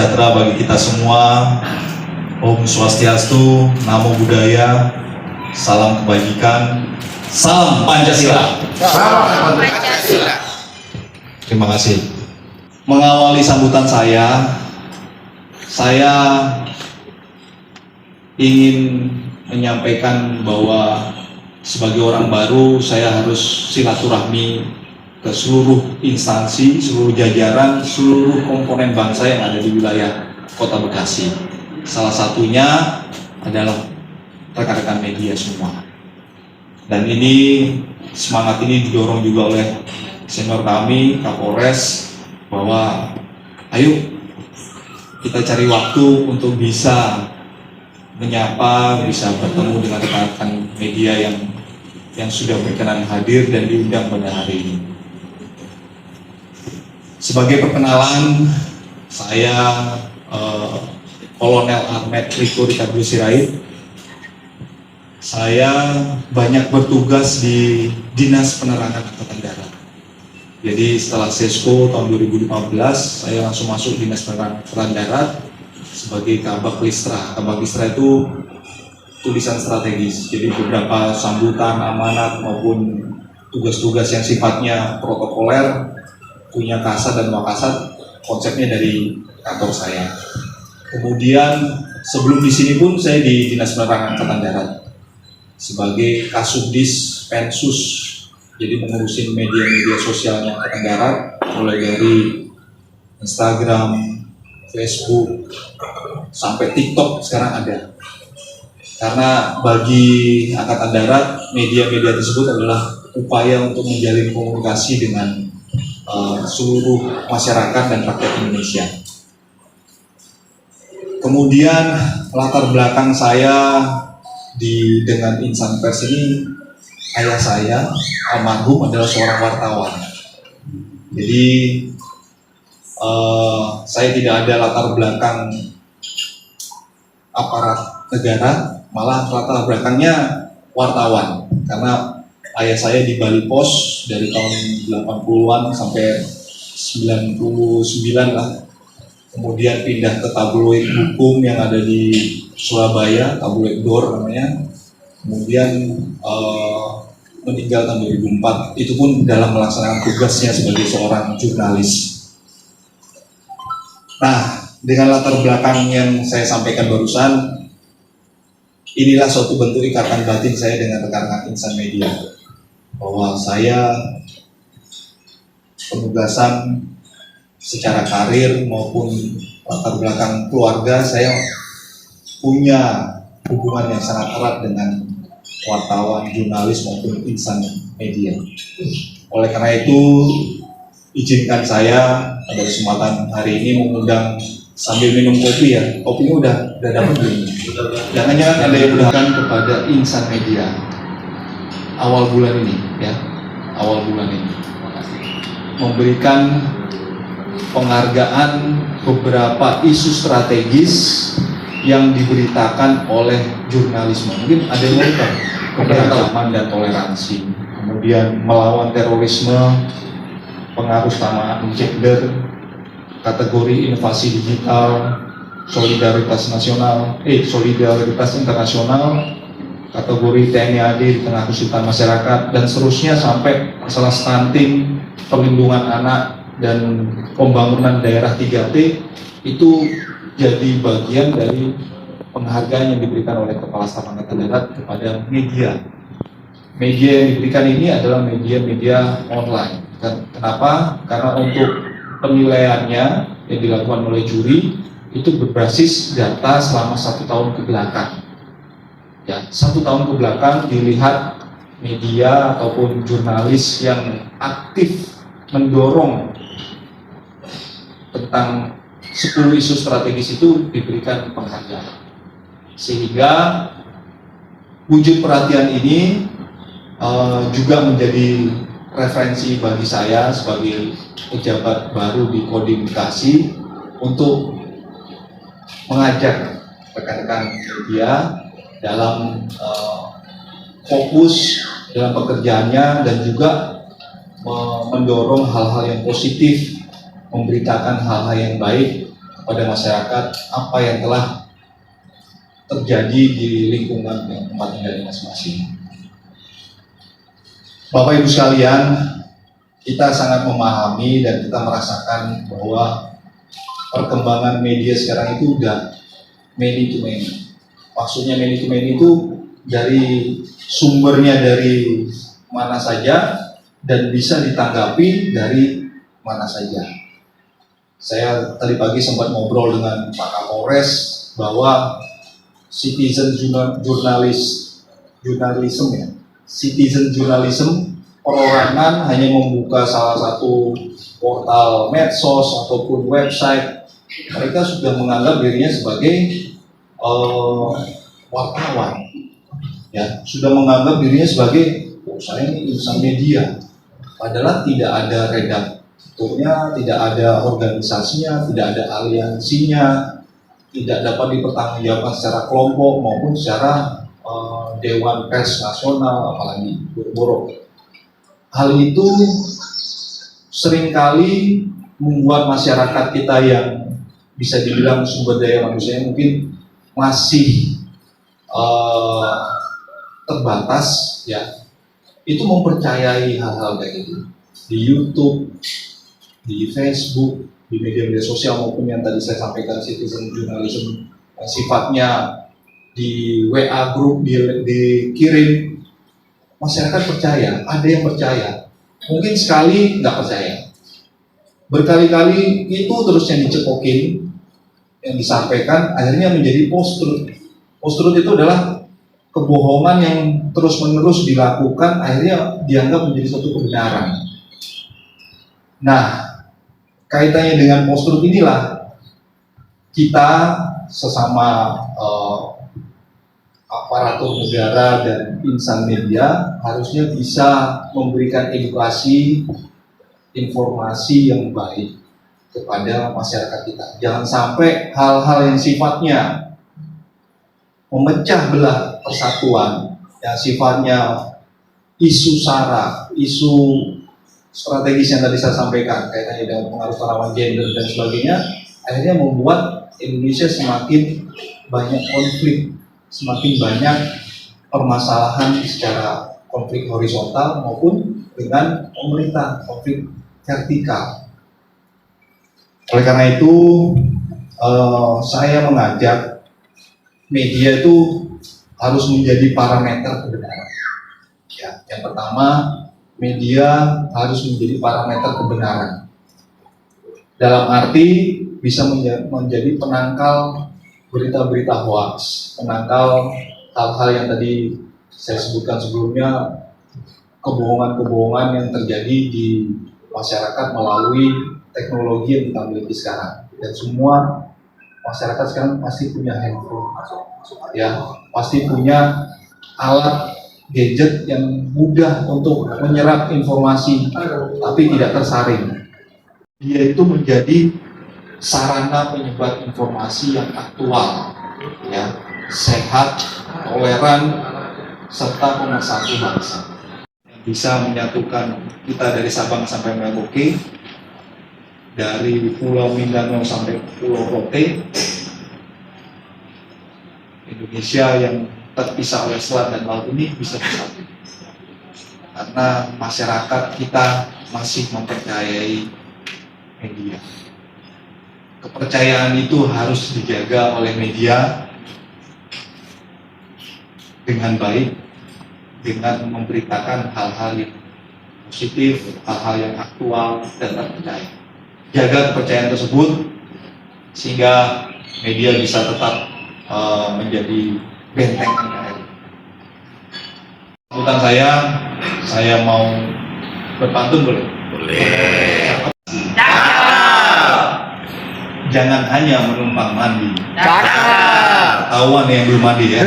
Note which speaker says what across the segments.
Speaker 1: sejahtera bagi kita semua. Om Swastiastu, Namo Buddhaya, salam kebajikan, salam Pancasila.
Speaker 2: Salam Pancasila.
Speaker 1: Terima kasih. Mengawali sambutan saya ingin menyampaikan bahwa sebagai orang baru saya harus silaturahmi ke seluruh instansi, seluruh jajaran, seluruh komponen bangsa yang ada di wilayah Kota Bekasi. Salah satunya adalah rekan-rekan media semua. Dan semangat ini didorong juga oleh senior kami, Kapolres, bahwa ayo kita cari waktu untuk bisa menyapa, bisa bertemu dengan rekan-rekan media yang sudah berkenan hadir dan diundang pada hari ini. Sebagai perkenalan, saya Kolonel Ahmed Riko Ricardo Sirait. Saya banyak bertugas di Dinas Penerangan Angkatan Darat. Jadi setelah Sesko tahun 2015, saya langsung masuk Dinas Penerangan Angkatan Darat sebagai Kabak Listra. Kabak Listra itu tulisan strategis. Jadi beberapa sambutan, amanat maupun tugas-tugas yang sifatnya protokoler, punya kasat dan wakasat, konsepnya dari kantor saya. Kemudian sebelum di sini pun saya di Dinas Penerangan Angkatan Darat sebagai Kasubdis Pensus, jadi mengurusin media-media sosialnya Angkatan Darat, mulai dari Instagram, Facebook, sampai TikTok sekarang ada. Karena bagi Angkatan Darat, media-media tersebut adalah upaya untuk menjalin komunikasi dengan seluruh masyarakat dan rakyat Indonesia. Kemudian latar belakang saya dengan insan pers ini, ayah saya almarhum adalah seorang wartawan. Jadi saya tidak ada latar belakang aparat negara, malah latar belakangnya wartawan. Karena ayah saya di Bali Pos dari tahun 80-an sampai 99 lah. Kemudian pindah ke tabloid hukum yang ada di Surabaya, tabloid Dor namanya. Kemudian meninggal tahun 2004. Itu pun dalam melaksanakan tugasnya sebagai seorang jurnalis. Nah, dengan latar belakang yang saya sampaikan barusan, inilah suatu bentuk ikatan batin saya dengan rekan-rekan insan media. Bahwa saya penugasan secara karir maupun latar belakang keluarga, saya punya hubungan yang sangat erat dengan wartawan, jurnalis maupun insan media. Oleh karena itu, izinkan saya pada kesempatan hari ini mengundang sambil minum kopi ya. Kopinya udah dapat belum? Jangan-jangan ada yang mudahkan kepada insan media awal bulan ini ya, memberikan penghargaan beberapa isu strategis yang diberitakan oleh jurnalisme. Mungkin ada yang mau tahu, keberagaman dan toleransi, kemudian melawan terorisme, pengaruh kesamaan gender, kategori inovasi digital, solidaritas internasional, kategori TNI AD di tengah kesulitan masyarakat, dan seterusnya sampai masalah stunting, perlindungan anak, dan pembangunan daerah 3T. Itu jadi bagian dari penghargaan yang diberikan oleh Kepala Staf Angkatan Darat kepada media. Media yang diberikan ini adalah media-media online. Kenapa? Karena untuk penilaiannya yang dilakukan oleh juri itu berbasis data selama 1 tahun ke belakang. Ya, 1 tahun ke belakang dilihat media ataupun jurnalis yang aktif mendorong tentang 10 isu strategis itu diberikan penghargaan. Sehingga wujud perhatian ini juga menjadi referensi bagi saya sebagai pejabat baru di Kodim-Bekasi untuk mengajak rekan-rekan media dalam fokus dalam pekerjaannya dan juga mendorong hal-hal yang positif, memberitakan hal-hal yang baik kepada masyarakat apa yang telah terjadi di lingkungan yang tempat tinggal masing-masing. Bapak Ibu sekalian, kita sangat memahami dan kita merasakan bahwa perkembangan media sekarang itu udah many to many. Maksudnya many to many itu dari sumbernya dari mana saja dan bisa ditanggapi dari mana saja. Saya tadi pagi sempat ngobrol dengan Pak Kapolres bahwa citizen journalism perorangan hanya membuka salah satu portal medsos ataupun website, mereka sudah menganggap dirinya sebagai wartawan, ya, sudah menganggap dirinya sebagai saya ini insan media, padahal tidak ada redakturnya, tidak ada organisasinya, tidak ada aliansinya, tidak dapat dipertanggungjawabkan secara kelompok maupun secara Dewan Pers Nasional, apalagi boro-boro. Hal itu seringkali membuat masyarakat kita yang bisa dibilang sumber daya manusia mungkin masih terbatas, ya, itu mempercayai hal-hal kayak gitu di YouTube, di Facebook, di media-media sosial maupun yang tadi saya sampaikan citizen journalism yang sifatnya di WA grup dikirim, masyarakat percaya, ada yang percaya, mungkin sekali nggak percaya, berkali-kali itu terus yang dicekokin, yang disampaikan akhirnya menjadi post-truth. Post-truth itu adalah kebohongan yang terus-menerus dilakukan, akhirnya dianggap menjadi suatu kebenaran. Nah, kaitannya dengan post-truth inilah kita sesama aparatur negara dan insan media harusnya bisa memberikan edukasi, informasi yang baik kepada masyarakat kita. Jangan sampai hal-hal yang sifatnya memecah belah persatuan, yang sifatnya isu sara, isu strategis yang tadi saya sampaikan, kaitannya dengan pengaruh tanaman gender dan sebagainya, akhirnya membuat Indonesia semakin banyak konflik, semakin banyak permasalahan secara konflik horizontal maupun dengan pemerintah, konflik vertikal. Oleh karena itu, saya mengajak media itu harus menjadi parameter kebenaran. Ya, yang pertama, media harus menjadi parameter kebenaran. Dalam arti bisa menjadi penangkal berita-berita hoax, penangkal hal-hal yang tadi saya sebutkan sebelumnya, kebohongan-kebohongan yang terjadi di masyarakat melalui teknologi yang kita miliki sekarang. Dan semua masyarakat sekarang pasti punya handphone, ya, pasti punya alat gadget yang mudah untuk menyerap informasi, tapi tidak tersaring. Dia itu menjadi sarana penyebar informasi yang aktual, ya, sehat, toleran, serta pemersatu bangsa. Bisa menyatukan kita dari Sabang sampai Merauke, dari Pulau Mindanao sampai Pulau Rote, Indonesia yang terpisah oleh selat dan laut ini bisa bersatu. Karena masyarakat kita masih mempercayai media. Kepercayaan itu harus dijaga oleh media dengan baik, dengan memberitakan hal-hal yang positif, hal-hal yang aktual dan terpercaya. Jaga kepercayaan tersebut sehingga media bisa tetap menjadi benteng NKRI. Sambutan saya mau berpantun boleh? Boleh. Jangan hanya menumpang mandi.
Speaker 2: Cakep.
Speaker 1: Ketahuan yang belum mandi ya.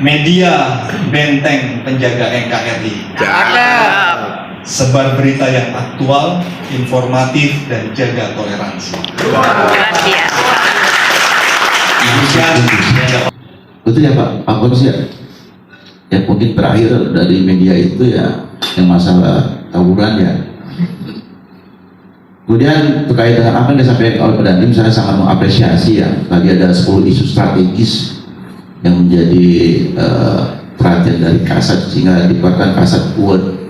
Speaker 1: Media benteng penjaga NKRI.
Speaker 2: Cakep.
Speaker 1: Sebar berita yang aktual, informatif dan jaga toleransi.
Speaker 3: Betul ya Pak Bos ya. Yang mungkin terakhir dari media itu ya yang masalah tawuran ya. Kemudian terkait dengan apa yang disampaikan oleh Pak Dandim, saya sangat mengapresiasi ya. Tadi ada 10 isu strategis yang menjadi perhatian dari Kasat sehingga dikeluarkan Kasat Award.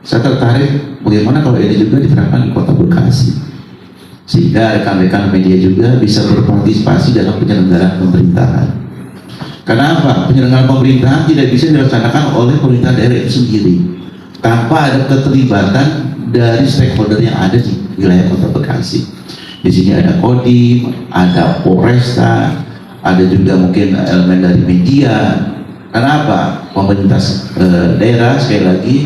Speaker 3: Saya tertarik bagaimana kalau ini juga diterapkan di Kota Bekasi, sehingga rekan-rekan media juga bisa berpartisipasi dalam penyelenggaraan pemerintahan. Kenapa? Penyelenggaraan pemerintahan tidak bisa dilaksanakan oleh pemerintah daerah itu sendiri tanpa ada keterlibatan dari stakeholder yang ada di wilayah Kota Bekasi. Di sini ada Kodim, ada Polresta, ada juga mungkin elemen dari media. Kenapa? Pemerintah daerah sekali lagi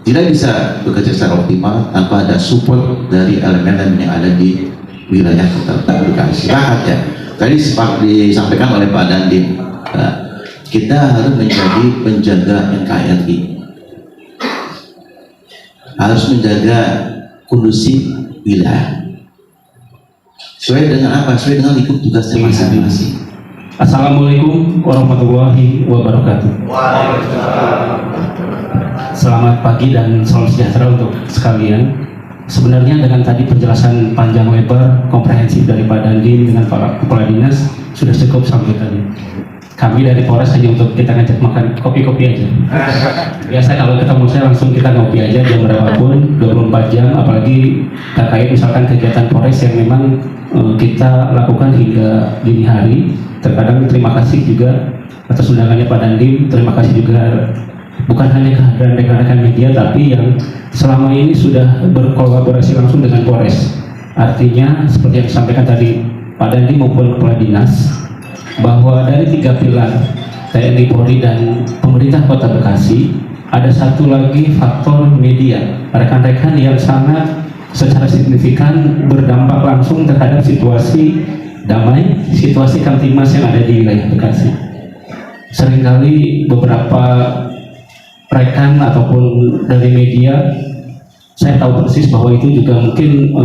Speaker 3: tidak bisa bekerja secara optimal tanpa ada support dari elemen yang ada di wilayah Kota Bekasi. Rahat ya. Tadi disampaikan oleh Pak Dandim, kita harus menjadi penjaga NKRI, harus menjaga kondusif wilayah. Sesuai dengan apa? Sesuai dengan lingkup tugasnya masing-masing.
Speaker 4: Assalamualaikum warahmatullahi wabarakatuh. Selamat pagi dan salam sejahtera untuk sekalian. Sebenarnya dengan tadi penjelasan panjang lebar, komprehensif dari Pak Dandim dengan para kepala dinas sudah cukup sampai tadi. Kami dari Polres hanya untuk kita ngajak makan kopi-kopi aja. Biasa kalau ketemu saya langsung kita ngopi aja jam berapapun, 24 jam, apalagi terkait misalkan kegiatan Polres yang memang kita lakukan hingga dini hari. Terkadang terima kasih juga atas undangannya Pak Dandim, terima kasih juga bukan hanya kehadiran rekan-rekan media tapi yang selama ini sudah berkolaborasi langsung dengan Polres. Artinya seperti yang disampaikan tadi Pak Dandim maupun kepala dinas, bahwa dari 3 pilar TNI, Polri, dan pemerintah Kota Bekasi ada satu lagi faktor media, rekan-rekan yang sangat secara signifikan berdampak langsung terhadap situasi damai, situasi Kamtimas yang ada di wilayah Bekasi. Seringkali beberapa rekan ataupun dari media saya tahu persis bahwa itu juga mungkin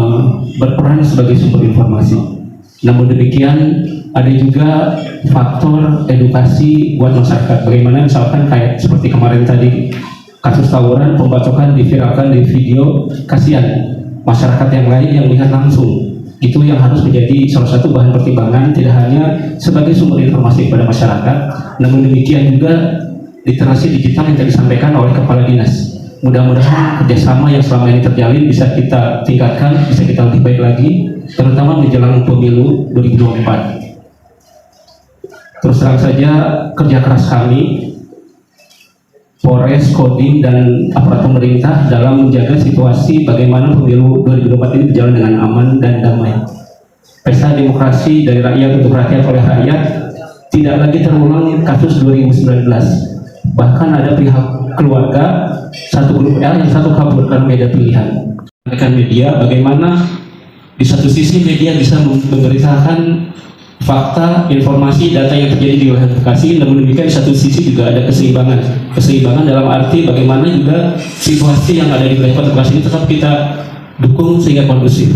Speaker 4: berperan sebagai sumber informasi. Namun demikian ada juga faktor edukasi buat masyarakat. Bagaimana misalkan kayak seperti kemarin tadi kasus tawuran, pembacokan diviralkan di video, kasihan masyarakat yang lain yang melihat langsung. Itu yang harus menjadi salah satu bahan pertimbangan, tidak hanya sebagai sumber informasi kepada masyarakat, namun demikian juga literasi digital yang tadi disampaikan oleh kepala dinas. Mudah-mudahan kerjasama yang selama ini terjalin bisa kita tingkatkan, bisa kita lebih baik lagi, terutama menjelang pemilu 2024. Terus terang saja kerja keras kami, Polres, Kodim, dan aparat pemerintah dalam menjaga situasi bagaimana pemilu 2024 ini berjalan dengan aman dan damai. Pesta demokrasi dari rakyat untuk rakyat oleh rakyat tidak lagi terulang kasus 2019. Bahkan ada pihak keluarga satu grup L yang satu kabur karena beda pilihan. Rekan media, bagaimana di satu sisi media bisa memberitakan fakta, informasi, data yang terjadi di wilayah Bekasi, namun demikian di satu sisi juga ada keseimbangan dalam arti bagaimana juga situasi yang ada di wilayah Kota Bekasi ini tetap kita dukung sehingga kondusif.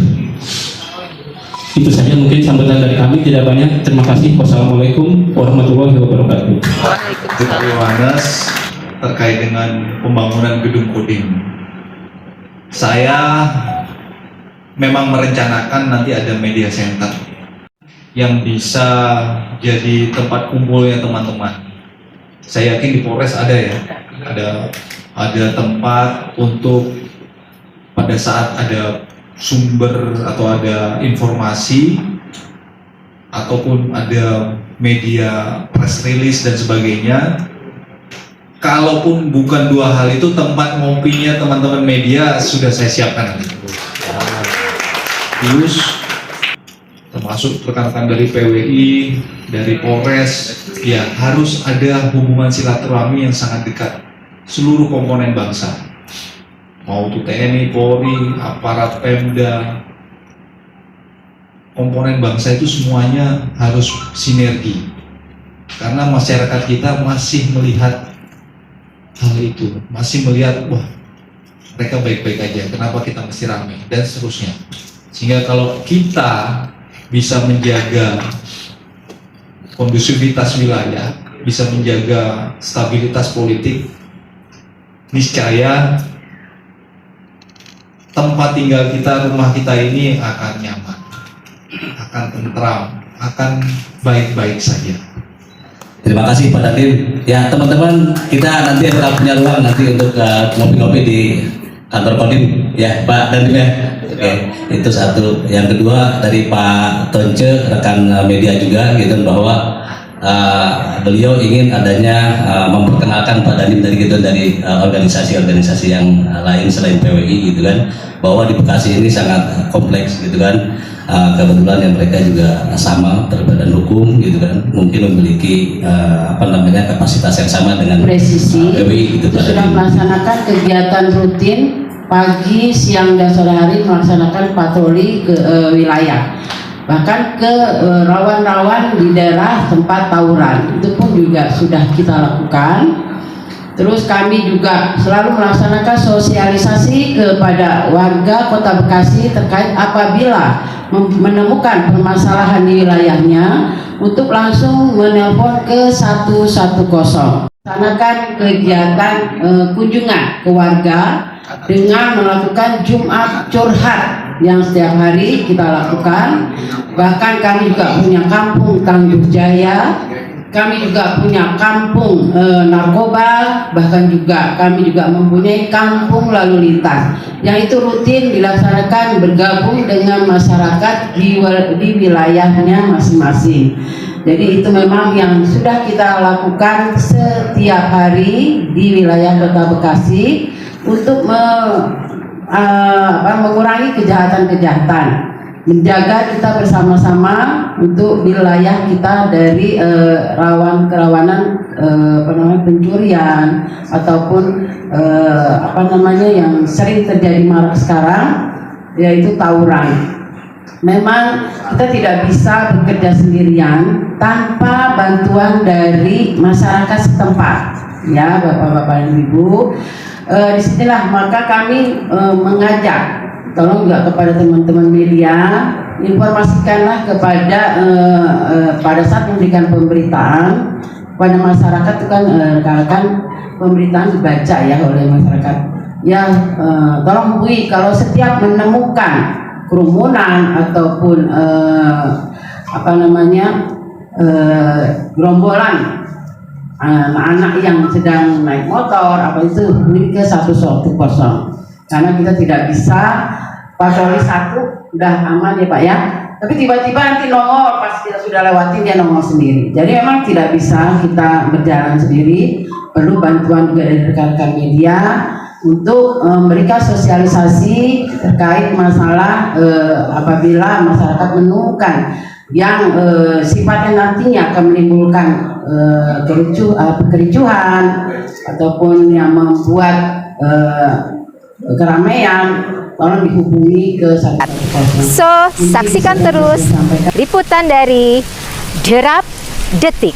Speaker 4: Itu saja mungkin sambutan dari kami, tidak banyak. Terima kasih. Wassalamualaikum warahmatullahi wabarakatuh.
Speaker 1: Pak Yohanes terkait dengan pembangunan gedung Kodim. Saya memang merencanakan nanti ada media center yang bisa jadi tempat kumpulnya teman-teman. Saya yakin di Polres ada ya, ada tempat untuk pada saat ada sumber atau ada informasi ataupun ada media press release dan sebagainya. Kalaupun bukan dua hal itu, tempat ngopinya teman-teman media sudah saya siapkan nanti. Terus termasuk rekan-rekan dari PWI, dari Polres, ya harus ada hubungan silaturahmi yang sangat dekat seluruh komponen bangsa, mau itu TNI, Polri, aparat Pemda, komponen bangsa itu semuanya harus sinergi, karena masyarakat kita masih melihat hal itu, masih melihat wah mereka baik-baik aja, kenapa kita mesti ramai dan seterusnya. Sehingga kalau kita bisa menjaga kondusivitas wilayah, bisa menjaga stabilitas politik, niscaya tempat tinggal kita, rumah kita ini akan nyaman, akan tentram, akan baik-baik saja.
Speaker 2: Terima kasih Pak Dandim. Ya teman-teman, kita nanti akan punya ruang nanti untuk ngopi-ngopi di kantor Kodim ya Pak Dandim ya. Oke, itu satu. Yang kedua dari Pak Tonce, rekan media juga gitu, bahwa beliau ingin adanya memperkenalkan Pak Dandim dari organisasi-organisasi yang lain selain PWI gitu kan, bahwa di Bekasi ini sangat kompleks gitu kan. Kebetulan yang mereka juga sama berbadan hukum gitu kan, mungkin memiliki kapasitas yang sama dengan
Speaker 5: presisi
Speaker 2: PWI gitu Pak
Speaker 5: sudah
Speaker 2: Dandim.
Speaker 5: melaksanakan kegiatan rutin pagi, siang, dan sore hari, melaksanakan patroli ke wilayah, bahkan ke rawan-rawan di daerah tempat tawuran, itu pun juga sudah kita lakukan. Terus kami juga selalu melaksanakan sosialisasi kepada warga Kota Bekasi terkait apabila menemukan permasalahan di wilayahnya untuk langsung menelpon ke 110. Melaksanakan kegiatan kunjungan ke warga dengan melakukan Jumat curhat yang setiap hari kita lakukan. Bahkan kami juga punya kampung Tangguh Jaya, kami juga punya kampung narkoba, bahkan juga kami juga mempunyai kampung lalu lintas yang itu rutin dilaksanakan bergabung dengan masyarakat di wilayahnya masing-masing. Jadi itu memang yang sudah kita lakukan setiap hari di wilayah Kota Bekasi untuk mengurangi kejahatan-kejahatan, menjaga kita bersama-sama untuk wilayah kita dari kerawanan pencurian ataupun yang sering terjadi marak sekarang, yaitu tawuran. Memang kita tidak bisa bekerja sendirian tanpa bantuan dari masyarakat setempat, ya Bapak-bapak dan Ibu. Disinilah maka kami mengajak, tolong juga kepada teman-teman media, informasikanlah kepada pada saat memberikan pemberitaan pada masyarakat itu kan pemberitaan dibaca ya oleh masyarakat. Ya tolong hubungi kalau setiap menemukan kerumunan ataupun gerombolan anak-anak yang sedang naik motor itu hubungi ke 110, karena kita tidak bisa patroli satu udah aman ya Pak ya, tapi tiba-tiba nanti nongol pas kita sudah lewatin dia nongol sendiri. Jadi memang tidak bisa kita berjalan sendiri, perlu bantuan juga dari rekan-rekan media untuk memberikan sosialisasi terkait masalah apabila masyarakat menemukan yang sifatnya nantinya akan menimbulkan kericuhan ataupun yang membuat keramaian, tolong dihubungi ke 110.
Speaker 6: So, saksikan terus liputan dari Derap Detik.